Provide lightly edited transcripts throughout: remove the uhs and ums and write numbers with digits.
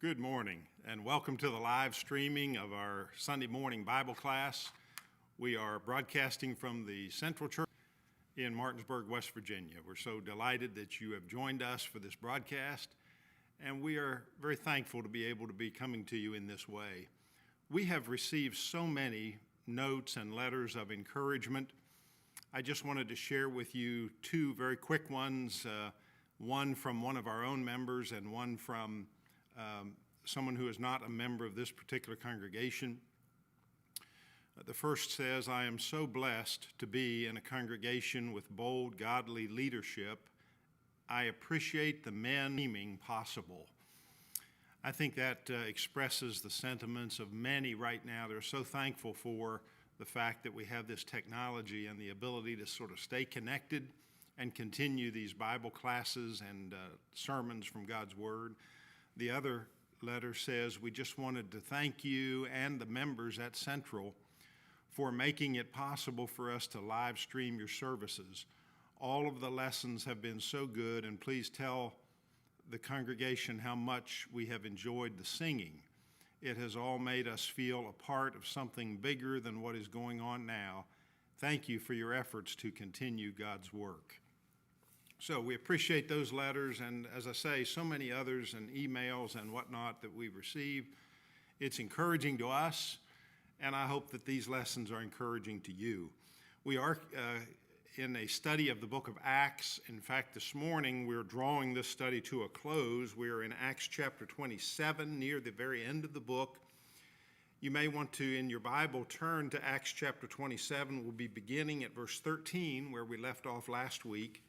Good morning, and welcome to the live streaming of our Sunday morning Bible class. We are broadcasting from the Central Church in Martinsburg, West Virginia. We're so delighted that you have joined us for this broadcast, and we are very thankful to be able to be coming to you in this way. We have received so many notes and letters of encouragement. I just wanted to share with you two very quick ones, one from one of our own members and one from someone who is not a member of this particular congregation. The first says, "I am so blessed to be in a congregation with bold, godly leadership. I appreciate the men seeming possible." I think that expresses the sentiments of many right now. They're so thankful for the fact that we have this technology and the ability to sort of stay connected and continue these Bible classes and sermons from God's Word. The other letter says, "We just wanted to thank you and the members at Central for making it possible for us to live stream your services. All of the lessons have been so good, and please tell the congregation how much we have enjoyed the singing. It has all made us feel a part of something bigger than what is going on now. Thank you for your efforts to continue God's work." So we appreciate those letters, and as I say, so many others and emails and whatnot that we've received. It's encouraging to us, and I hope that these lessons are encouraging to you. We are in a study of the book of Acts. In fact, this morning we're drawing this study to a close. We're in Acts chapter 27, near the very end of the book. You may want to, in your Bible, turn to Acts chapter 27. We'll be beginning at verse 13, where we left off last week.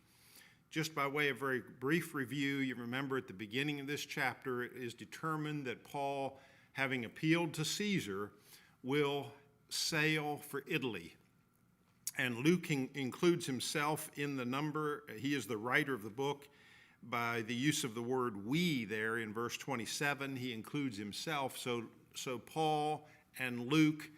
Just by way of very brief review, you remember at the beginning of this chapter, it is determined that Paul, having appealed to Caesar, will sail for Italy. And Luke includes himself in the number. He is the writer of the book. By the use of the word "we" there in verse 27, he includes himself. So Paul and Luke,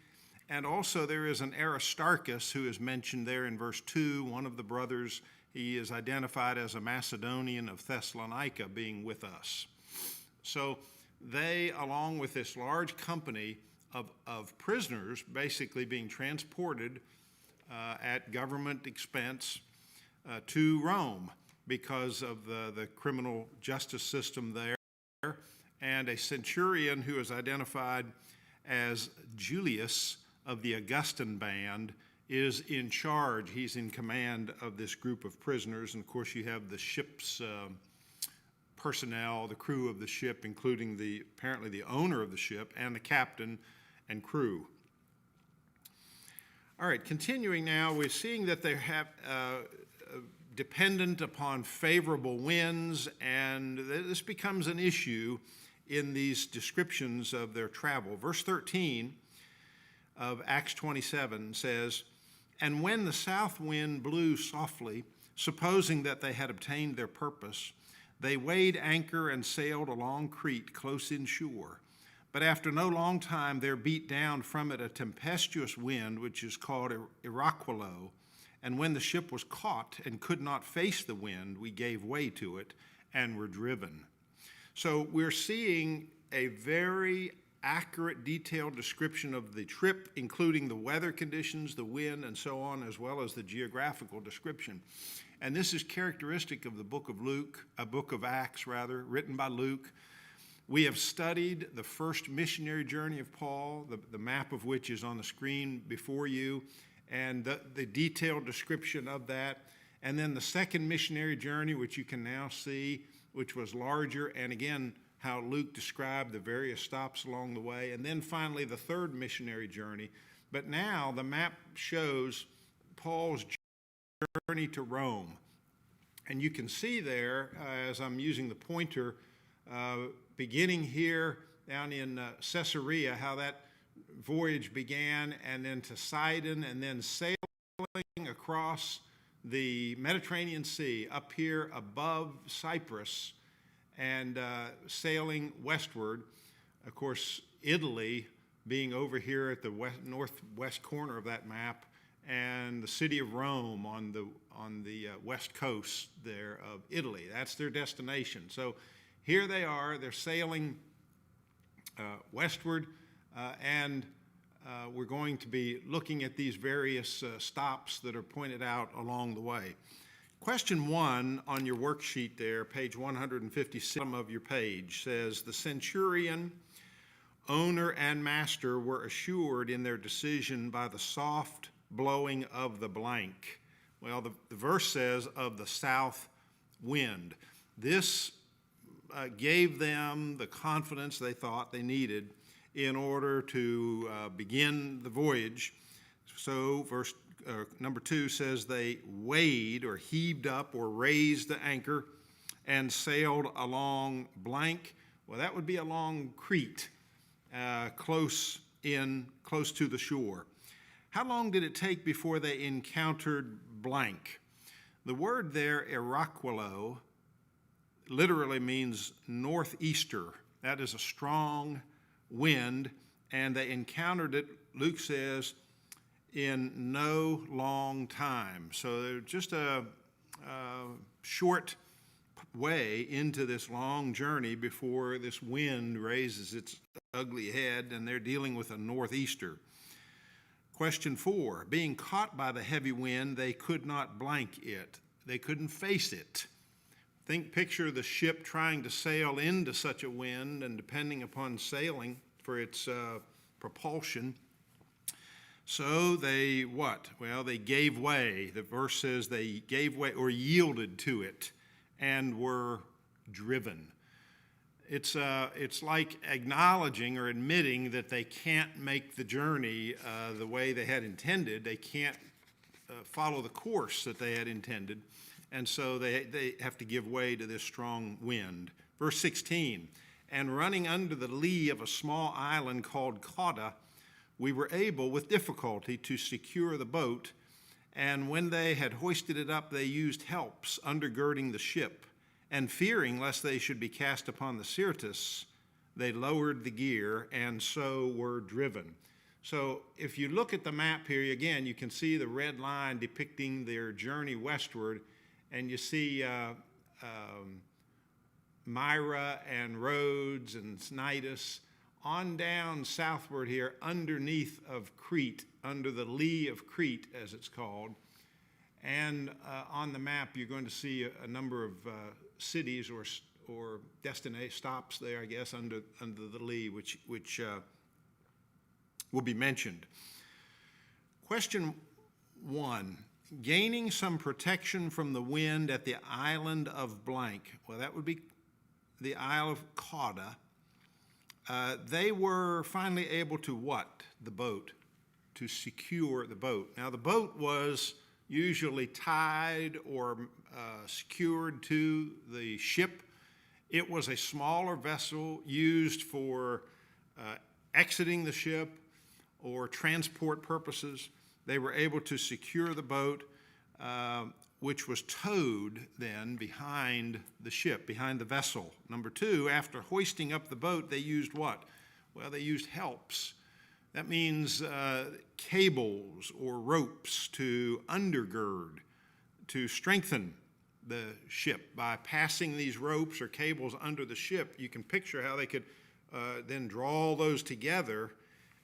and also there is an Aristarchus who is mentioned there in verse 2, one of the brothers. He is identified as a Macedonian of Thessalonica being with us. So they, along with this large company of prisoners, basically being transported at government expense to Rome because of the criminal justice system there. And a centurion who is identified as Julius of the Augustan band is in charge. He's in command of this group of prisoners. And of course, you have the ship's personnel, the crew of the ship, including apparently the owner of the ship and the captain and crew. All right, continuing now, we're seeing that they have dependent upon favorable winds, and this becomes an issue in these descriptions of their travel. Verse 13 of Acts 27 says, "And when the south wind blew softly, supposing that they had obtained their purpose, they weighed anchor and sailed along Crete close inshore. But after no long time there beat down from it a tempestuous wind, which is called Iraquilo. And when the ship was caught and could not face the wind, we gave way to it and were driven." So we're seeing a very accurate, detailed description of the trip, including the weather conditions, the wind, and so on, as well as the geographical description. And this is characteristic of the book of Acts, written by Luke. We have studied the first missionary journey of Paul, the map of which is on the screen before you, and the detailed description of that. And then the second missionary journey, which you can now see, which was larger, and again, how Luke described the various stops along the way. And then finally, the third missionary journey. But now the map shows Paul's journey to Rome. And you can see there, as I'm using the pointer, beginning here down in Caesarea, how that voyage began, and then to Sidon, and then sailing across the Mediterranean Sea up here above Cyprus, and sailing westward. Of course, Italy being over here at the northwest corner of that map, and the city of Rome on the west coast there of Italy. That's their destination. So here they are. They're sailing westward, and we're going to be looking at these various stops that are pointed out along the way. Question 1 on your worksheet there, page 156 of your page, says, the centurion, owner, and master were assured in their decision by the soft blowing of the blank. Well, the verse says of the south wind. This gave them the confidence they thought they needed in order to begin the voyage. So verse number 2 says they weighed or heaved up or raised the anchor and sailed along blank. Well, that would be along Crete, close to the shore. How long did it take before they encountered blank? The word there, Eraquilo, literally means northeaster. That is a strong wind, and they encountered it, Luke says, in no long time. So they're just a short way into this long journey before this wind raises its ugly head, and they're dealing with a northeaster. Question 4, being caught by the heavy wind, they could not blank it. They couldn't face it. Picture the ship trying to sail into such a wind and depending upon sailing for its propulsion. So they what? Well, they gave way. The verse says they gave way or yielded to it and were driven. It's like acknowledging or admitting that they can't make the journey the way they had intended. They can't follow the course that they had intended, and so they have to give way to this strong wind. Verse 16, and running under the lee of a small island called Cauda, we were able with difficulty to secure the boat, and when they had hoisted it up, they used helps undergirding the ship. And fearing lest they should be cast upon the Syrtis, they lowered the gear and so were driven. So if you look at the map here, again, you can see the red line depicting their journey westward, and you see Myra and Rhodes and Cnidus on down southward here underneath of Crete, under the lee of Crete, as it's called. And on the map, you're going to see a number of cities or destination stops there, I guess, under the lee, which will be mentioned. Question 1, gaining some protection from the wind at the island of blank. Well, that would be the Isle of Cauda. They were finally able to what? The boat, to secure the boat. Now, the boat was usually tied or secured to the ship. It was a smaller vessel used for exiting the ship or transport purposes. They were able to secure the boat, which was towed then behind the ship, behind the vessel. Number 2, after hoisting up the boat, they used what? Well, they used helps. That means cables or ropes to undergird, to strengthen the ship. By passing these ropes or cables under the ship, you can picture how they could then draw those together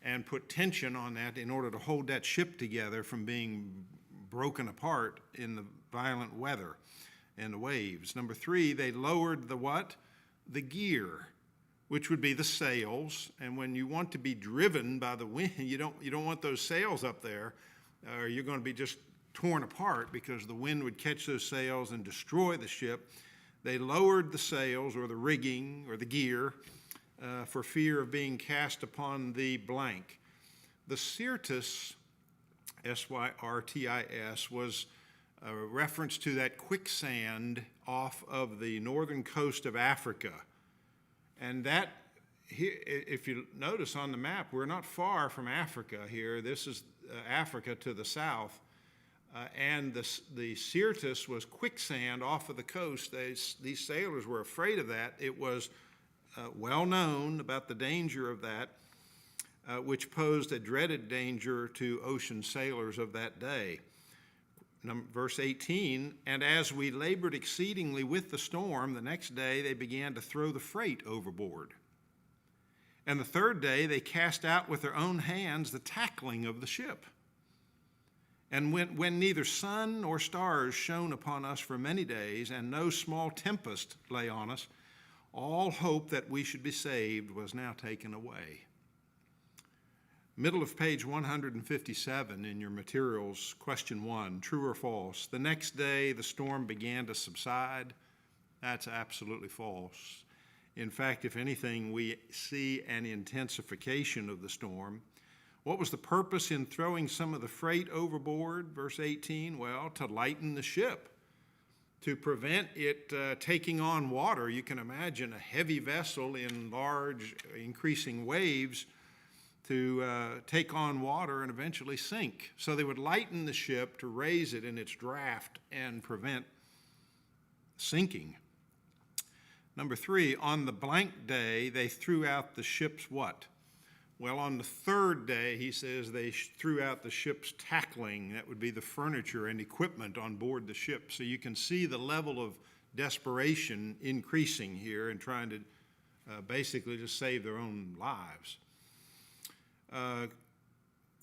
and put tension on that in order to hold that ship together from being broken apart in the violent weather and the waves. Number 3, they lowered the what? The gear, which would be the sails. And when you want to be driven by the wind, you don't want those sails up there, or you're going to be just torn apart because the wind would catch those sails and destroy the ship. They lowered the sails or the rigging or the gear for fear of being cast upon the blank. The Syrtis, Syrtis, was a reference to that quicksand off of the northern coast of Africa. And that, here, if you notice on the map, we're not far from Africa here. This is Africa to the south. And the Syrtis was quicksand off of the coast. These sailors were afraid of that. It was well known about the danger of that, which posed a dreaded danger to ocean sailors of that day. Verse 18, and as we labored exceedingly with the storm, the next day they began to throw the freight overboard. And the third day they cast out with their own hands the tackling of the ship. And when neither sun nor stars shone upon us for many days, and no small tempest lay on us, all hope that we should be saved was now taken away. Middle of page 157 in your materials, question 1, true or false? The next day the storm began to subside. That's absolutely false. In fact, if anything, we see an intensification of the storm. What was the purpose in throwing some of the freight overboard? Verse 18, well, to lighten the ship, to prevent it taking on water. You can imagine a heavy vessel in large, increasing waves to take on water and eventually sink. So they would lighten the ship to raise it in its draft and prevent sinking. Number 3, on the blank day, they threw out the ship's what? Well, on the third day, he says they threw out the ship's tackling. That would be the furniture and equipment on board the ship. So you can see the level of desperation increasing here and trying to basically just save their own lives.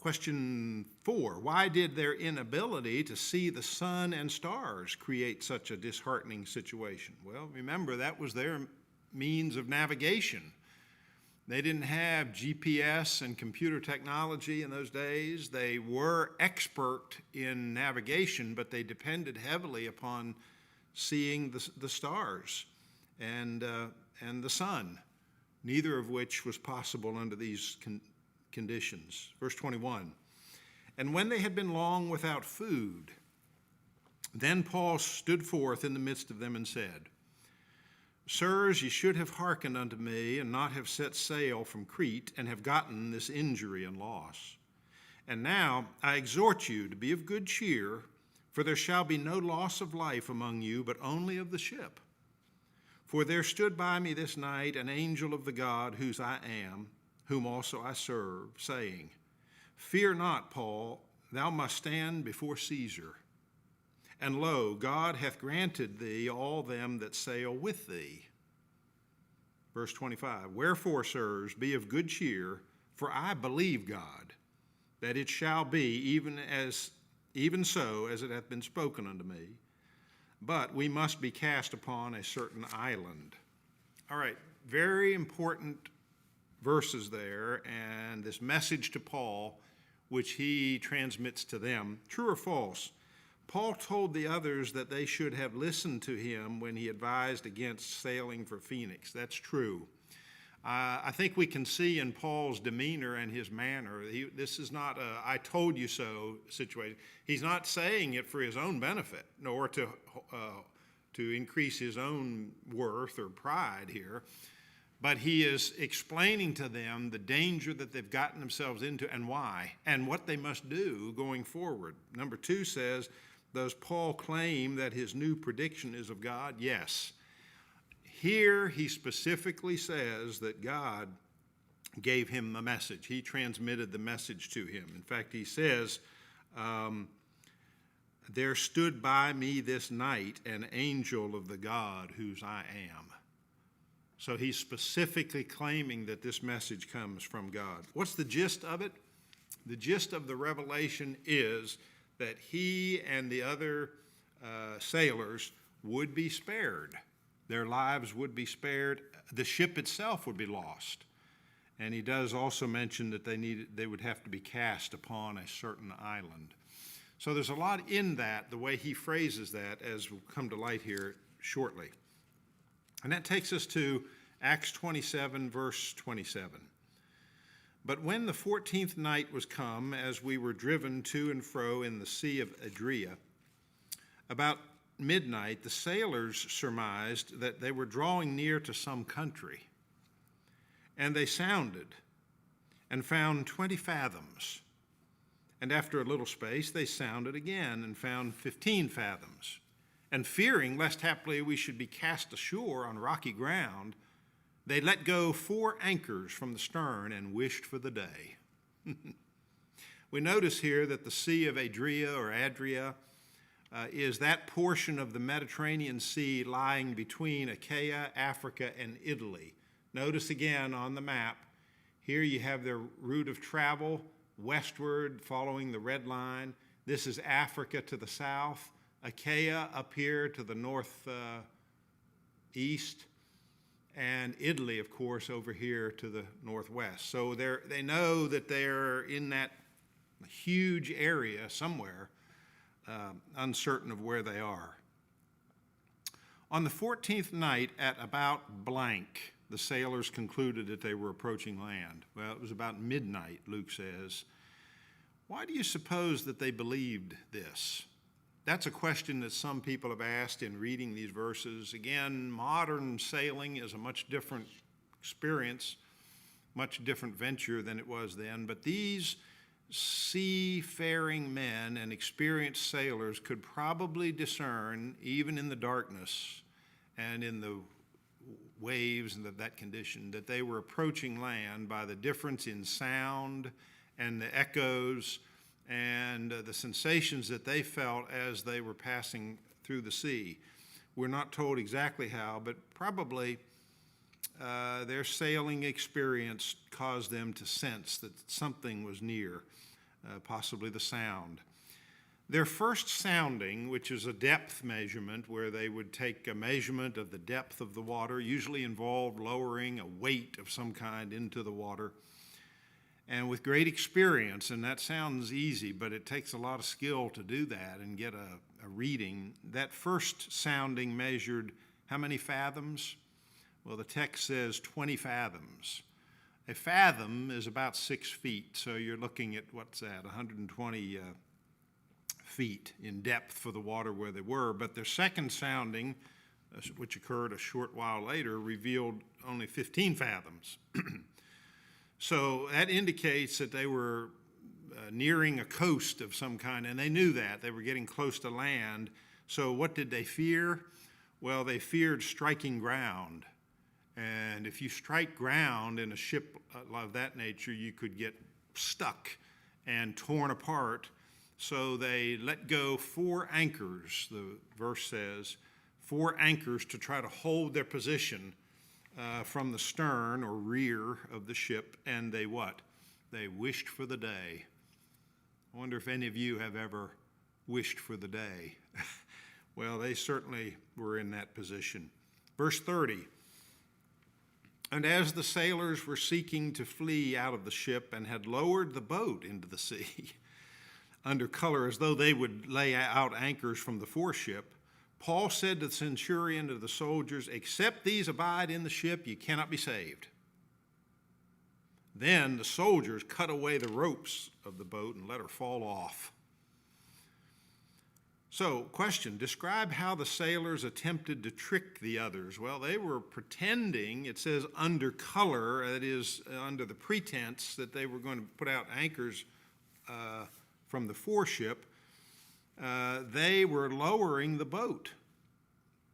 Question 4, why did their inability to see the sun and stars create such a disheartening situation? Well, remember, that was their means of navigation. They didn't have GPS and computer technology in those days. They were expert in navigation, but they depended heavily upon seeing the stars and the sun, neither of which was possible under these conditions. Verse 21, and when they had been long without food, then Paul stood forth in the midst of them and said, Sirs, ye should have hearkened unto me, and not have set sail from Crete, and have gotten this injury and loss. And now I exhort you to be of good cheer, for there shall be no loss of life among you, but only of the ship. For there stood by me this night an angel of the God whose I am, whom also I serve, saying, Fear not, Paul, thou must stand before Caesar. And lo, God hath granted thee all them that sail with thee. Verse 25, Wherefore, sirs, be of good cheer, for I believe God, that it shall be even so as it hath been spoken unto me. But we must be cast upon a certain island. All right, very important verses there, and this message to Paul, which he transmits to them. True or false? Paul told the others that they should have listened to him when he advised against sailing for Phoenix. That's true. I think we can see in Paul's demeanor and his manner, this is not a I told you so situation. He's not saying it for his own benefit, nor to increase his own worth or pride here. But he is explaining to them the danger that they've gotten themselves into and why, and what they must do going forward. Number 2 says, does Paul claim that his new prediction is of God? Yes. Here he specifically says that God gave him the message. He transmitted the message to him. In fact, he says, there stood by me this night an angel of the God whose I am. So he's specifically claiming that this message comes from God. What's the gist of it? The gist of the revelation is that he and the other sailors would be spared. Their lives would be spared. The ship itself would be lost. And he does also mention that they would have to be cast upon a certain island. So there's a lot in that, the way he phrases that, as will come to light here shortly. And that takes us to Acts 27, verse 27. But when the 14th night was come, as we were driven to and fro in the Sea of Adria, about midnight the sailors surmised that they were drawing near to some country. And they sounded, and found 20 fathoms. And after a little space they sounded again, and found 15 fathoms. And fearing lest haply we should be cast ashore on rocky ground, they let go 4 anchors from the stern and wished for the day. We notice here that the Sea of Adria or Adria is that portion of the Mediterranean Sea lying between Achaia, Africa, and Italy. Notice again on the map, Here you have their route of travel westward, following the red line. This is Africa to the south, Achaia up here to the northeast, and Italy, of course, over here to the northwest. So they know that they're in that huge area somewhere, uncertain of where they are. On the 14th night at about blank, the sailors concluded that they were approaching land. Well, it was about midnight, Luke says. Why do you suppose that they believed this? That's a question that some people have asked in reading these verses. Again, modern sailing is a much different experience, much different venture than it was then. But these seafaring men and experienced sailors could probably discern, even in the darkness and in the waves and that condition, that they were approaching land by the difference in sound and the echoes and the sensations that they felt as they were passing through the sea. We're not told exactly how, but probably their sailing experience caused them to sense that something was near, possibly the sound. Their first sounding, which is a depth measurement where they would take a measurement of the depth of the water, usually involved lowering a weight of some kind into the water. And with great experience, and that sounds easy, but it takes a lot of skill to do that and get a reading. That first sounding measured how many fathoms? Well, the text says 20 fathoms. A fathom is about 6 feet, so you're looking at, what's that, 120 feet in depth for the water where they were. But their second sounding, which occurred a short while later, revealed only 15 fathoms. So that indicates that they were nearing a coast of some kind, and they knew that. They were getting close to land. So what did they fear? Well, they feared striking ground. And if you strike ground in a ship of that nature, you could get stuck and torn apart. So they let go 4 anchors, the verse says, 4 anchors to try to hold their position from the stern or rear of the ship, and they what? They wished for the day. I wonder if any of you have ever wished for the day. Well, they certainly were in that position. Verse 30, and as the sailors were seeking to flee out of the ship and had lowered the boat into the sea, under color as though they would lay out anchors from the foreship, Paul said to the centurion, to the soldiers, except these abide in the ship, you cannot be saved. Then the soldiers cut away the ropes of the boat and let her fall off. So, question, describe how the sailors attempted to trick the others. Well, they were pretending, it says under color, that is, under the pretense that they were going to put out anchors from the foreship. They were lowering the boat.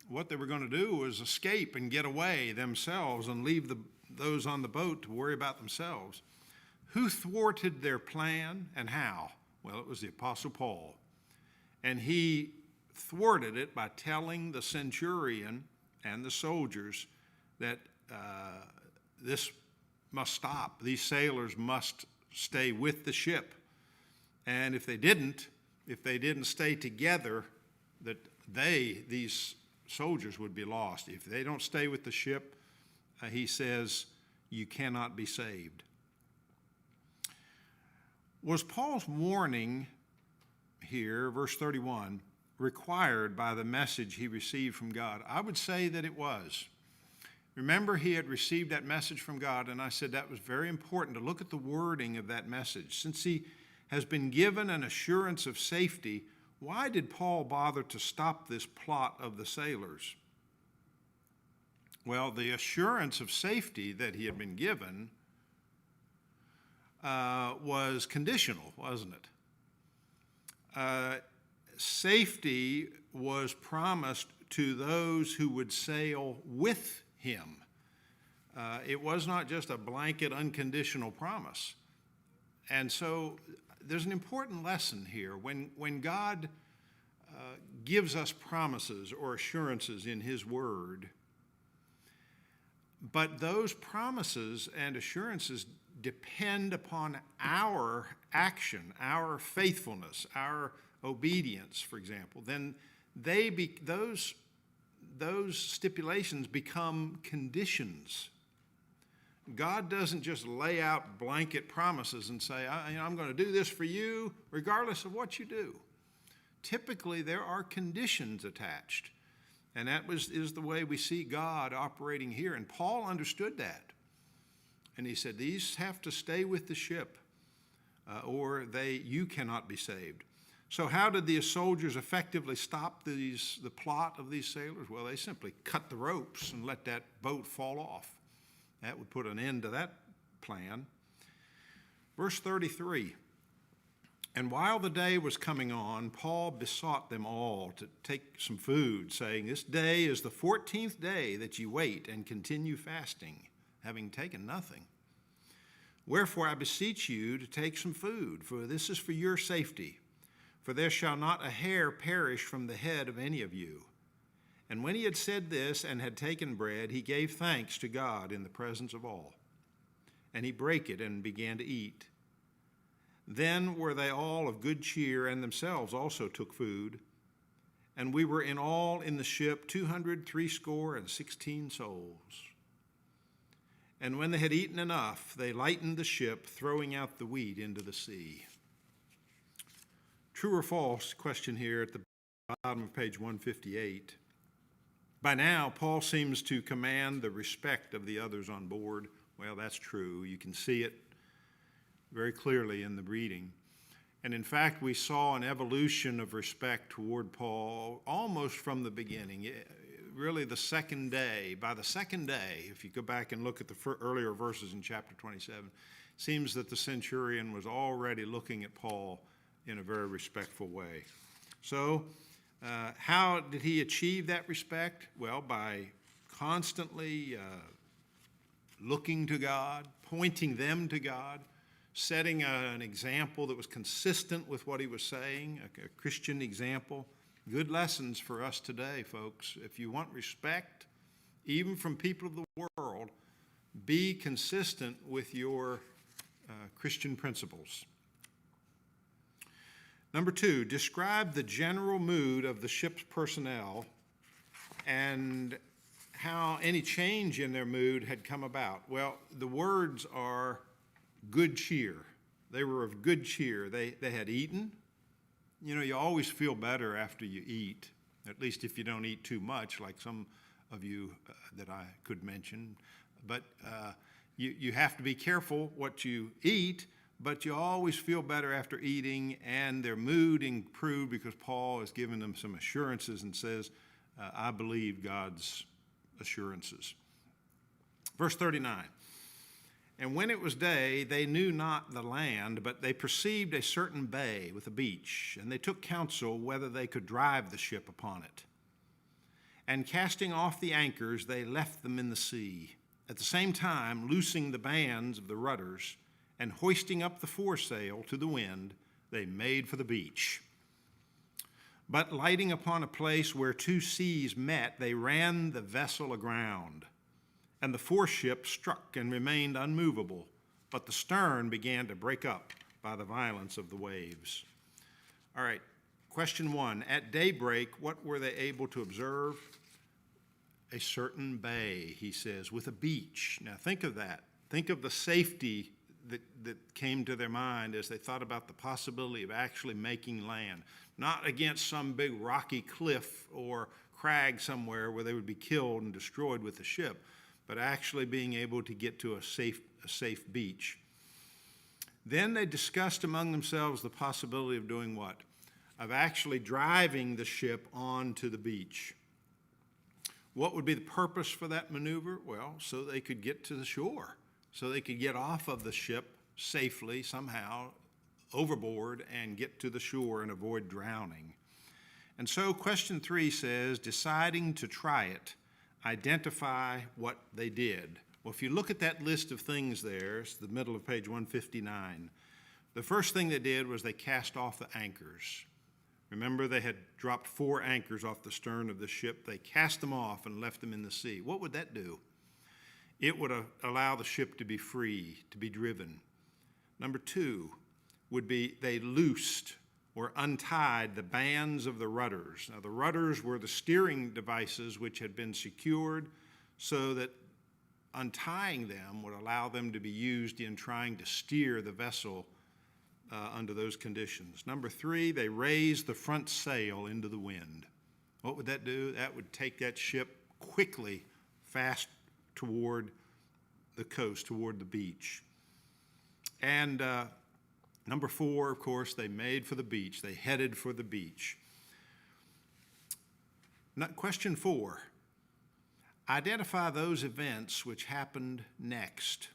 What they were going to do was escape and get away themselves and leave those on the boat to worry about themselves. Who thwarted their plan and how? Well, it was the Apostle Paul. And he thwarted it by telling the centurion and the soldiers that this must stop. These sailors must stay with the ship. And if they didn't stay together, that these soldiers would be lost. If they don't stay with the ship, he says, you cannot be saved. Was Paul's warning here, verse 31, required by the message he received from God? I would say that it was. Remember, he had received that message from God, and I said that was very important to look at the wording of that message. Since he has been given an assurance of safety, why did Paul bother to stop this plot of the sailors? Well, the assurance of safety that he had been given was conditional, wasn't it? Safety was promised to those who would sail with him. It was not just a blanket, unconditional promise. And so there's an important lesson here. When God gives us promises or assurances in his word, but those promises and assurances depend upon our action, our faithfulness, our obedience, for example, then those stipulations become conditions. God doesn't just lay out blanket promises and say, I'm going to do this for you regardless of what you do. Typically, there are conditions attached. And that is the way we see God operating here. And Paul understood that. And he said, these have to stay with the ship, or you cannot be saved. So how did the soldiers effectively stop the plot of these sailors? Well, they simply cut the ropes and let that boat fall off. That would put an end to that plan. Verse 33, and while the day was coming on, Paul besought them all to take some food, saying, this day is the 14th day that you wait and continue fasting, having taken nothing. Wherefore I beseech you to take some food, for this is for your safety. For there shall not a hair perish from the head of any of you. And when he had said this and had taken bread, he gave thanks to God in the presence of all. And he brake it and began to eat. Then were they all of good cheer, and themselves also took food. And we were in all in the ship 260 souls. And when they had eaten enough, they lightened the ship, throwing out the wheat into the sea. True or false question here at the bottom of page 158. By now, Paul seems to command the respect of the others on board. Well, that's true. You can see it very clearly in the reading. And in fact, we saw an evolution of respect toward Paul almost from the beginning. Really the second day. By the second day, if you go back and look at the earlier verses in chapter 27, it seems that the centurion was already looking at Paul in a very respectful way. So, how did he achieve that respect? Well, by constantly looking to God, pointing them to God, setting an example that was consistent with what he was saying, a Christian example. Good lessons for us today, folks. If you want respect, even from people of the world, be consistent with your Christian principles. Number 2, describe the general mood of the ship's personnel and how any change in their mood had come about. Well, the words are good cheer. They were of good cheer. They had eaten. You know, you always feel better after you eat, at least if you don't eat too much, like some of you that I could mention. But you have to be careful what you eat, but you always feel better after eating, and their mood improved because Paul has given them some assurances and says, I believe God's assurances. Verse 39. And when it was day, they knew not the land, but they perceived a certain bay with a beach, and they took counsel whether they could drive the ship upon it. And casting off the anchors, they left them in the sea, at the same time loosing the bands of the rudders, and hoisting up the foresail to the wind, they made for the beach. But lighting upon a place where two seas met, they ran the vessel aground. And the foreship struck and remained unmovable, but the stern began to break up by the violence of the waves. All right, question 1. At daybreak, what were they able to observe? A certain bay, he says, with a beach. Now think of that. Think of the safety that came to their mind as they thought about the possibility of actually making land. Not against some big rocky cliff or crag somewhere where they would be killed and destroyed with the ship, but actually being able to get to a safe beach. Then they discussed among themselves the possibility of doing what? Of actually driving the ship onto the beach. What would be the purpose for that maneuver? Well, so they could get to the shore, so they could get off of the ship safely somehow overboard and get to the shore and avoid drowning. And so question 3 says, deciding to try it, identify what they did. Well, if you look at that list of things there, it's the middle of page 159. The first thing they did was they cast off the anchors. Remember, they had dropped 4 anchors off the stern of the ship. They cast them off and left them in the sea. What would that do? It would allow the ship to be free, to be driven. Number 2 would be they loosed or untied the bands of the rudders. Now, the rudders were the steering devices which had been secured so that untying them would allow them to be used in trying to steer the vessel under those conditions. Number 3, they raised the front sail into the wind. What would that do? That would take that ship quickly, fast toward the coast, toward the beach. And number 4, of course, they made for the beach. They headed for the beach. Question 4. Identify those events which happened next.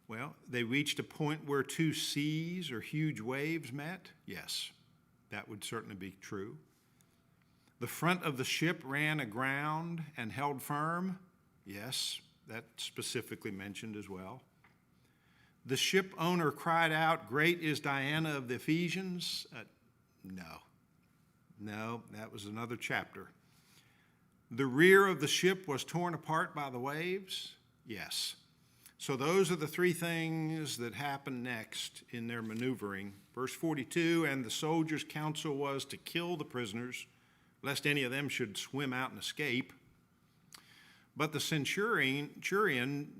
Well, they reached a point where 2 seas or huge waves met. Yes, that would certainly be true. The front of the ship ran aground and held firm. Yes, that's specifically mentioned as well. The ship owner cried out, "Great is Diana of the Ephesians." No, that was another chapter. The rear of the ship was torn apart by the waves. Yes. So those are the 3 things that happened next in their maneuvering. Verse 42, and the soldiers' counsel was to kill the prisoners, lest any of them should swim out and escape. But the centurion,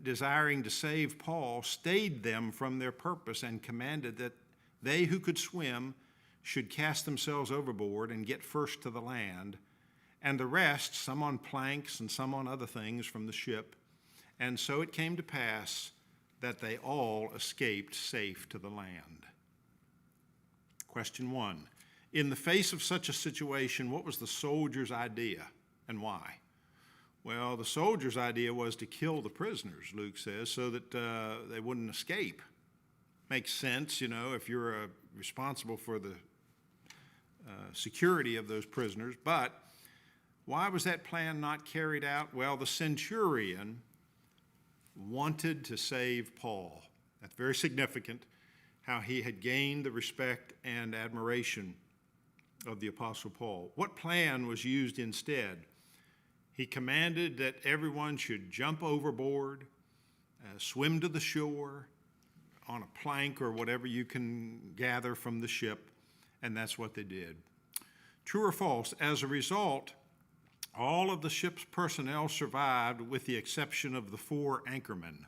desiring to save Paul, stayed them from their purpose and commanded that they who could swim should cast themselves overboard and get first to the land, and the rest, some on planks and some on other things from the ship. And so it came to pass that they all escaped safe to the land. Question 1. In the face of such a situation, what was the soldiers' idea and why? Well, the soldiers' idea was to kill the prisoners, Luke says, so that they wouldn't escape. Makes sense, if you're responsible for the security of those prisoners. But why was that plan not carried out? Well, the centurion wanted to save Paul. That's very significant, how he had gained the respect and admiration of the Apostle Paul. What plan was used instead? He commanded that everyone should jump overboard, swim to the shore on a plank or whatever you can gather from the ship, and that's what they did. True or false? As a result, all of the ship's personnel survived with the exception of the 4 anchormen.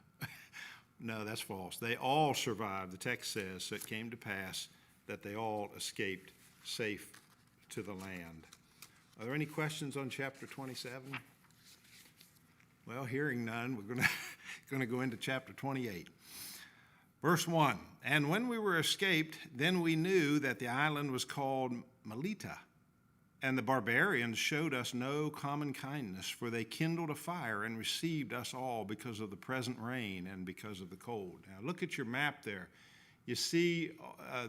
No, that's false. They all survived, the text says. So it came to pass that they all escaped safe to the land. Are there any questions on chapter 27? Well, hearing none, we're going to go into chapter 28. Verse 1, and when we were escaped, then we knew that the island was called Melita. And the barbarians showed us no common kindness, for they kindled a fire and received us all because of the present rain and because of the cold. Now look at your map there. You see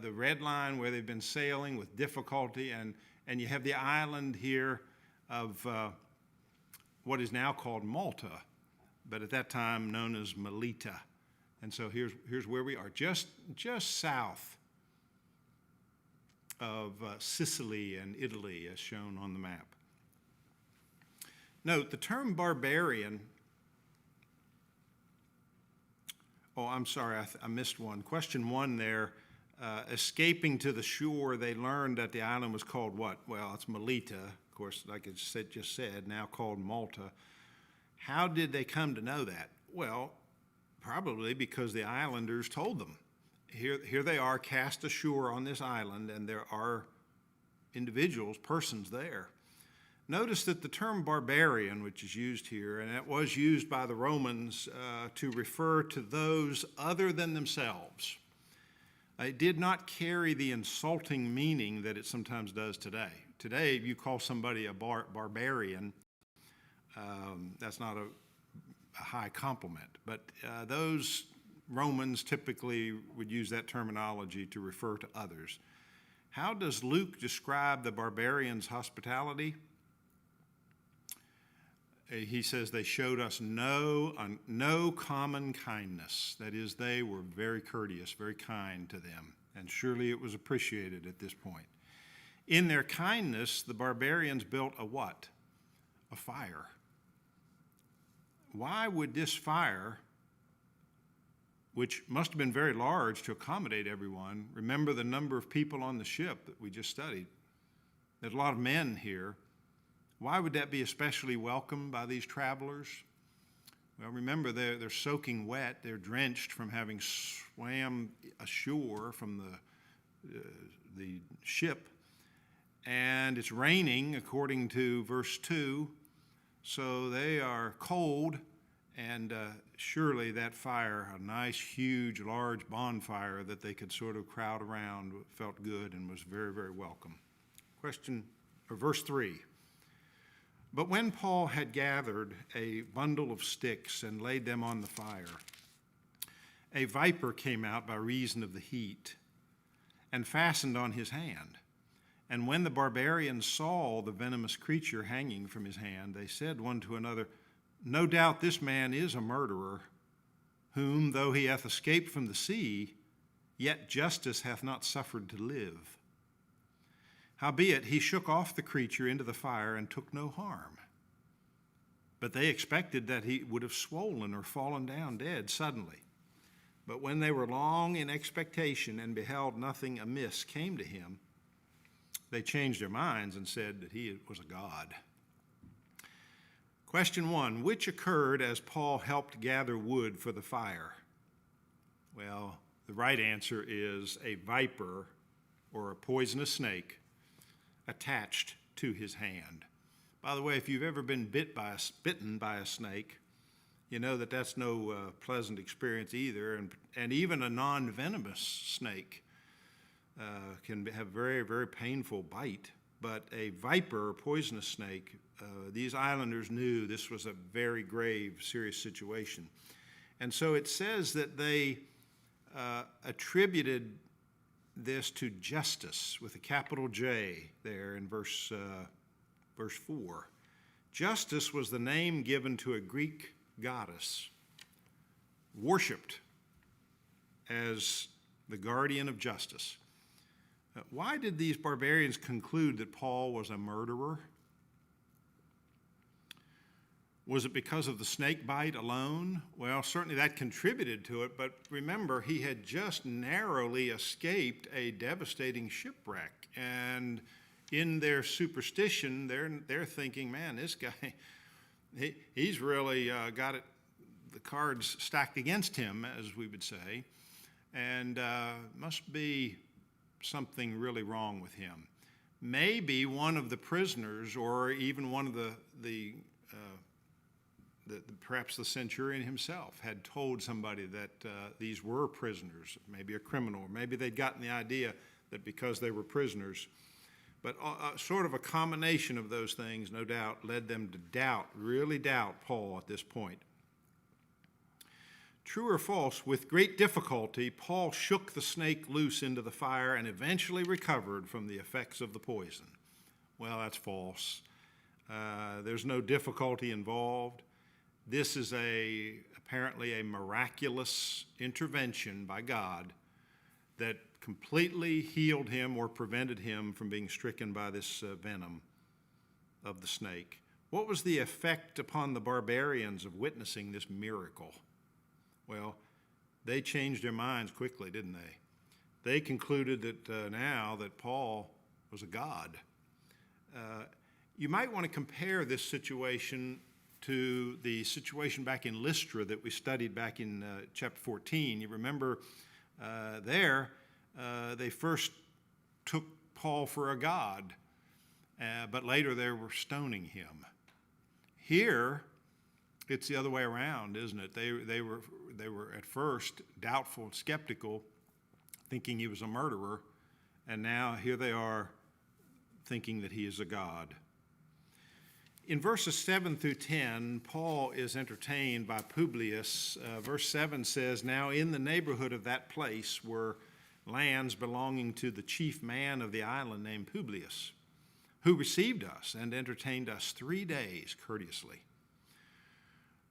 the red line where they've been sailing with difficulty, and you have the island here of what is now called Malta, but at that time known as Melita. And so here's where we are, just south of Sicily and Italy, as shown on the map. Note, the term barbarian, I'm sorry, I missed one. Question 1 there, escaping to the shore, they learned that the island was called what? Well, it's Melita, of course, like it just said, now called Malta. How did they come to know that? Well, probably because the islanders told them. Here they are cast ashore on this island, and there are individuals, persons there. Notice that the term barbarian, which is used here, and it was used by the Romans to refer to those other than themselves. It did not carry the insulting meaning that it sometimes does today. Today, if you call somebody a barbarian, that's not a high compliment. But those Romans typically would use that terminology to refer to others. How does Luke describe the barbarians' hospitality? He says they showed us no common kindness. That is, they were very courteous, very kind to them, and surely it was appreciated at this point. In their kindness, the barbarians built a what? A fire. why would this fire, which must have been very large to accommodate everyone, remember the number of people on the ship that we just studied? There's a lot of men here. Why would that be especially welcome by these travelers? Well, remember, they're soaking wet. They're drenched from having swam ashore from the ship. And it's raining, according to verse 2. So they are cold, and surely that fire, a nice, huge, large bonfire that they could sort of crowd around, felt good and was very, very welcome. Verse 3. But when Paul had gathered a bundle of sticks and laid them on the fire, a viper came out by reason of the heat and fastened on his hand. And when the barbarians saw the venomous creature hanging from his hand, they said one to another, "No doubt this man is a murderer, whom, though he hath escaped from the sea, yet justice hath not suffered to live. Howbeit he shook off the creature into the fire and took no harm. But they expected that he would have swollen or fallen down dead suddenly. But when they were long in expectation and beheld nothing amiss came to him, they changed their minds and said that he was a god." Question 1, which occurred as Paul helped gather wood for the fire? Well, the right answer is a viper or a poisonous snake attached to his hand. By the way, if you've ever been bitten by a snake, you know that that's no pleasant experience either. And even a non-venomous snake can have very, very painful bite. But a viper, or poisonous snake, these islanders knew this was a very grave, serious situation. And so it says that they attributed this to justice with a capital J there in verse 4. Justice was the name given to a Greek goddess, worshipped as the guardian of justice. Why did these barbarians conclude that Paul was a murderer? Was it because of the snake bite alone? Well, certainly that contributed to it, but remember, he had just narrowly escaped a devastating shipwreck. And in their superstition, they're thinking, man, this guy, he's really got the cards stacked against him, as we would say, and must be something really wrong with him. Maybe one of the prisoners, or even one of perhaps the centurion himself had told somebody that these were prisoners, maybe a criminal, or maybe they'd gotten the idea that because they were prisoners. But sort of a combination of those things, no doubt, led them to really doubt Paul at this point. True or false, with great difficulty, Paul shook the snake loose into the fire and eventually recovered from the effects of the poison. Well, that's false. There's no difficulty involved. This is apparently a miraculous intervention by God that completely healed him or prevented him from being stricken by this venom of the snake. What was the effect upon the barbarians of witnessing this miracle? Well, they changed their minds quickly, didn't they? They concluded that now that Paul was a god. You might want to compare this situation to the situation back in Lystra that we studied back in chapter 14. You remember there, they first took Paul for a god, but later they were stoning him. Here, it's the other way around, isn't it? They were at first doubtful, skeptical, thinking he was a murderer, and now here they are thinking that he is a god. In verses 7 through 10, Paul is entertained by Publius. Verse 7 says, "Now in the neighborhood of that place were lands belonging to the chief man of the island named Publius, who received us and entertained us 3 days courteously."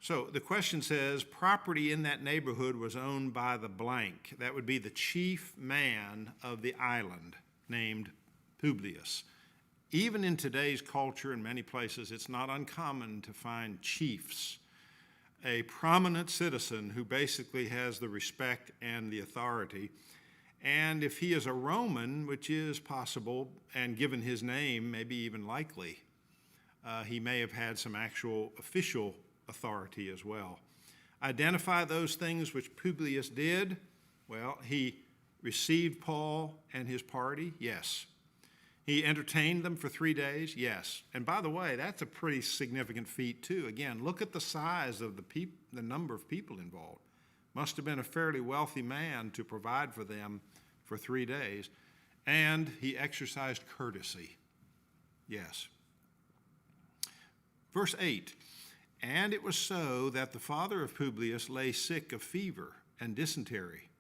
So the question says, property in that neighborhood was owned by the blank. That would be the chief man of the island named Publius. Even in today's culture, in many places, it's not uncommon to find chiefs. a prominent citizen who basically has the respect and the authority. And if he is a Roman, which is possible, and given his name, maybe even likely, he may have had some actual official authority as well. Identify those things which Publius did. Well, he received Paul and his party, yes. He entertained them for 3 days, yes. And by the way, that's a pretty significant feat too. Again, look at the size of the number of people involved. Must have been a fairly wealthy man to provide for them for 3 days. And he exercised courtesy, yes. Verse 8, and it was so that the father of Publius lay sick of fever and dysentery,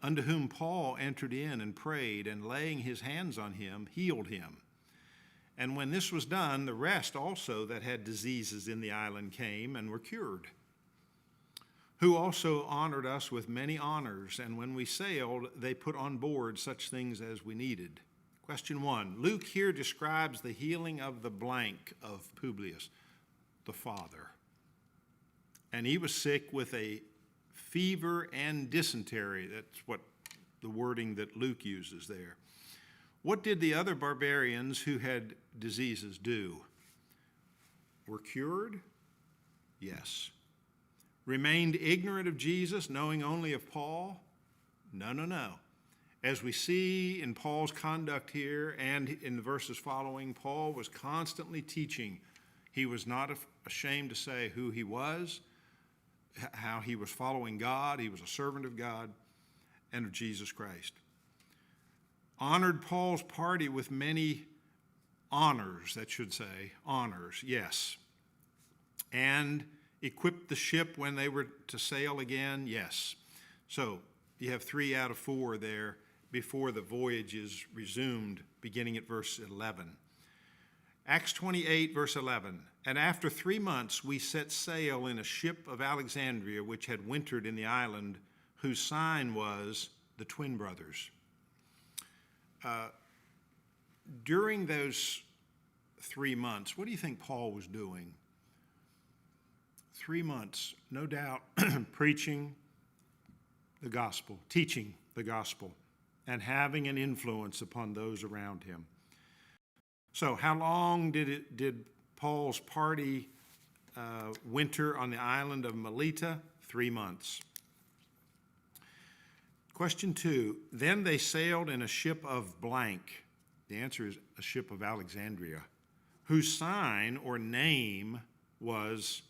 unto whom Paul entered in and prayed, and laying his hands on him, healed him. And when this was done, the rest also that had diseases in the island came and were cured, who also honored us with many honors, and when we sailed, they put on board such things as we needed. Question 1, Luke here describes the healing of the blank of Publius, the father. And he was sick with a fever and dysentery. That's what the wording that Luke uses there. What did the other barbarians who had diseases do? Were cured? Yes. Remained ignorant of Jesus, knowing only of Paul? No. As we see in Paul's conduct here and in the verses following, Paul was constantly teaching. He was not ashamed to say who he was, how he was following God. He was a servant of God and of Jesus Christ. Honored Paul's party with many honors, that should say, honors, yes. And equipped the ship when they were to sail again, yes. So you have 3 out of 4 there before the voyage is resumed, beginning at verse 11. Acts 28, verse 11, and after 3 months we set sail in a ship of Alexandria, which had wintered in the island, whose sign was the twin brothers. During those 3 months, what do you think Paul was doing? 3 months, no doubt, preaching the gospel, teaching the gospel, and having an influence upon those around him. So how long did Paul's party winter on the island of Melita? 3 months. Question 2, then they sailed in a ship of blank. The answer is a ship of Alexandria, whose sign or name was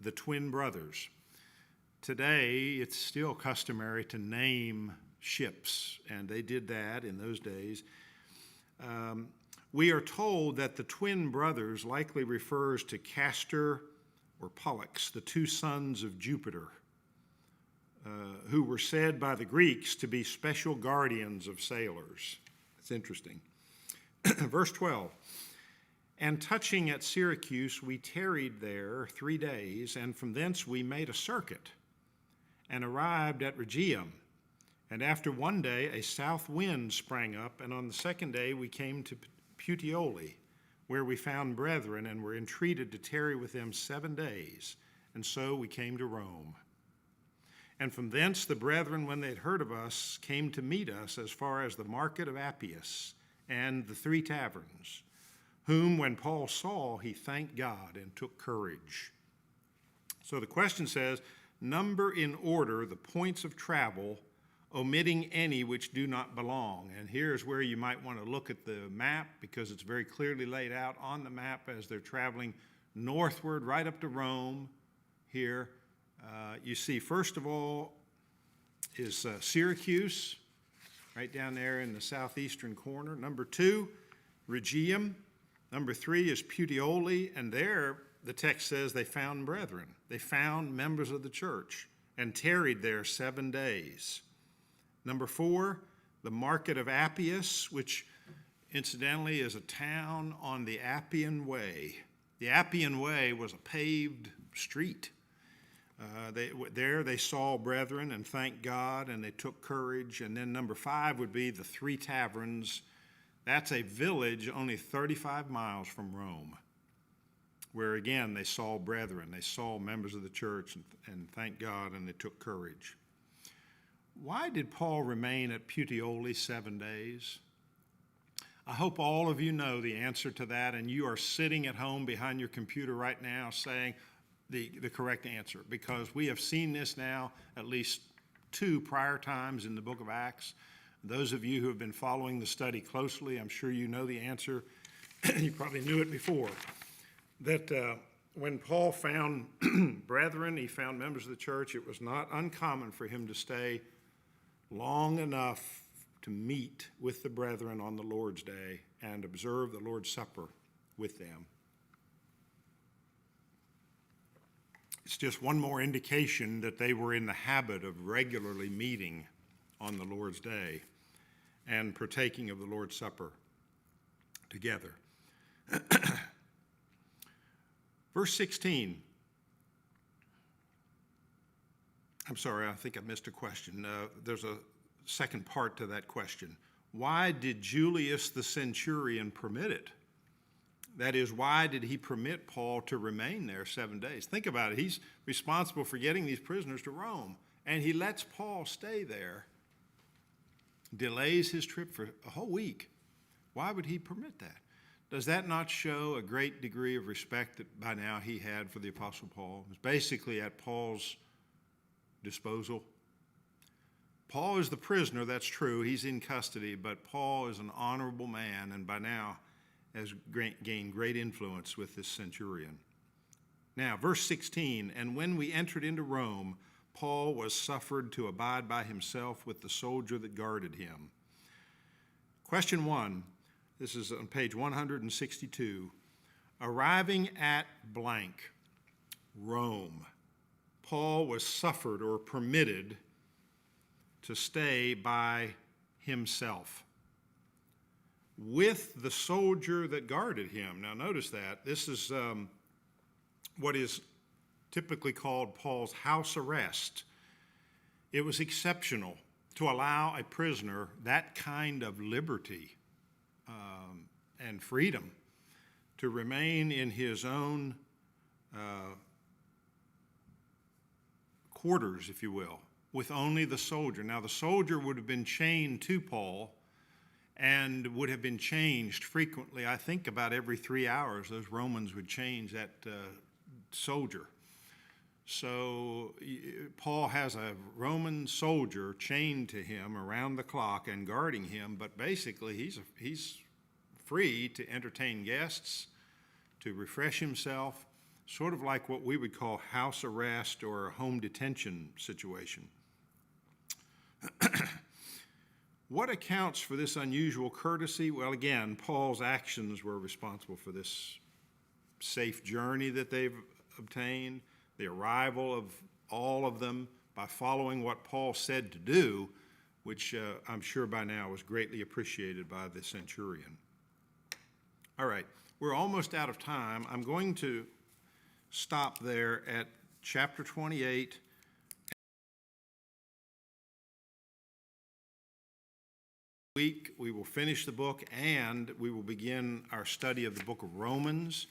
the twin brothers. Today, it's still customary to name ships, and they did that in those days. We are told that the twin brothers likely refers to Castor or Pollux, the 2 sons of Jupiter, who were said by the Greeks to be special guardians of sailors. It's interesting. Verse 12, and touching at Syracuse, we tarried there 3 days, and from thence we made a circuit, and arrived at Rhegium. And after 1 day a south wind sprang up, and on the 2nd day we came to Puteoli, where we found brethren, and were entreated to tarry with them 7 days, and so we came to Rome. And from thence the brethren, when they had heard of us, came to meet us as far as the market of Appius and the 3 taverns, whom when Paul saw, he thanked God and took courage. So the question says, number in order the points of travel, omitting any which do not belong. And here's where you might want to look at the map, because it's very clearly laid out on the map as they're traveling northward right up to Rome here. You see, first of all, is Syracuse, right down there in the southeastern corner. Number 2, Rhegium. Number 3 is Puteoli, and there the text says they found brethren. They found members of the church and tarried there 7 days. Number 4, the market of Appius, which incidentally is a town on the Appian Way. The Appian Way was a paved street. There they saw brethren and thanked God, and they took courage. And then number 5 would be the 3 taverns. That's a village only 35 miles from Rome. where again they saw brethren, they saw members of the church, and thank God, and they took courage. Why did Paul remain at Puteoli 7 days? I hope all of you know the answer to that, and you are sitting at home behind your computer right now saying the correct answer, because we have seen this now at least 2 prior times in the book of Acts. Those of you who have been following the study closely, I'm sure you know the answer. You probably knew it before. That when Paul found brethren, he found members of the church, it was not uncommon for him to stay long enough to meet with the brethren on the Lord's Day and observe the Lord's Supper with them. It's just one more indication that they were in the habit of regularly meeting on the Lord's Day and partaking of the Lord's Supper together. Verse 16. I'm sorry, I think I missed a question. There's a second part to that question. Why did Julius the centurion permit it? That is, why did he permit Paul to remain there 7 days? Think about it. He's responsible for getting these prisoners to Rome, and he lets Paul stay there, delays his trip for a whole week. Why would he permit that? Does that not show a great degree of respect that by now he had for the Apostle Paul? It was basically at Paul's disposal. Paul is the prisoner, that's true. He's in custody, but Paul is an honorable man, and by now has gained great influence with this centurion. Now, verse 16, and when we entered into Rome, Paul was suffered to abide by himself with the soldier that guarded him. Question 1, this is on page 162. Arriving at blank, Rome, Paul was suffered or permitted to stay by himself with the soldier that guarded him. Now notice that. This is what is typically called Paul's house arrest. It was exceptional to allow a prisoner that kind of liberty and freedom to remain in his own quarters, if you will, with only the soldier. Now the soldier would have been chained to Paul and would have been changed frequently. I think about every 3 hours, those Romans would change that soldier. So Paul has a Roman soldier chained to him around the clock and guarding him, but basically he's free to entertain guests, to refresh himself, sort of like what we would call house arrest or a home detention situation. What accounts for this unusual courtesy? Well, again, Paul's actions were responsible for this safe journey that they've obtained, the arrival of all of them by following what Paul said to do, which I'm sure by now was greatly appreciated by the centurion. All right, we're almost out of time. I'm going to stop there at chapter 28. Week we will finish the book and we will begin our study of the book of Romans.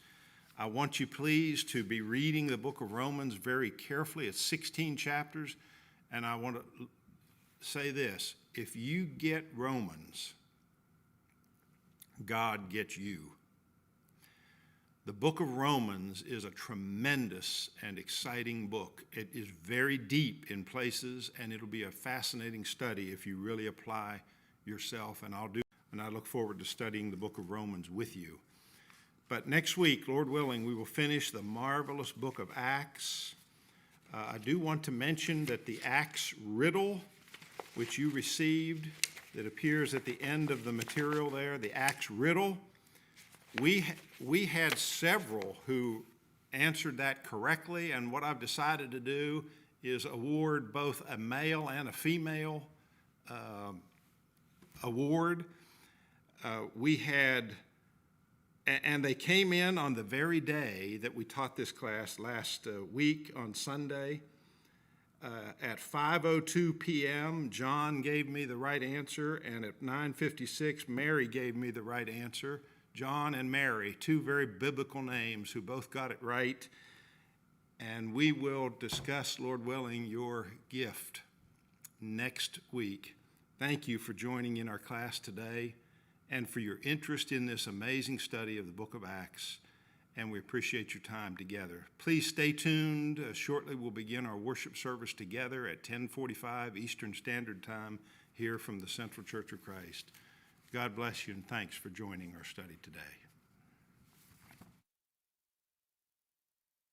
I want you please to be reading the book of Romans very carefully. It's 16 chapters, and I want to say this: if you get Romans, God gets you. The book of Romans is a tremendous and exciting book. It is very deep in places, and it'll be a fascinating study if you really apply yourself, and I look forward to studying the book of Romans with you. But next week, Lord willing, we will finish the marvelous book of Acts. I do want to mention that the Acts riddle, which you received, that appears at the end of the material there, the Acts riddle, we had several who answered that correctly, and what I've decided to do is award both a male and a female award. We had, and they came in on the very day that we taught this class last week on Sunday. At 5:02 p.m., John gave me the right answer, and at 9:56, Mary gave me the right answer. John and Mary, two very biblical names who both got it right. And we will discuss, Lord willing, your gift next week. Thank you for joining in our class today and for your interest in this amazing study of the book of Acts. And we appreciate your time together. Please stay tuned. Shortly we'll begin our worship service together at 10:45 Eastern Standard Time here from the Central Church of Christ. God bless you and thanks for joining our study today.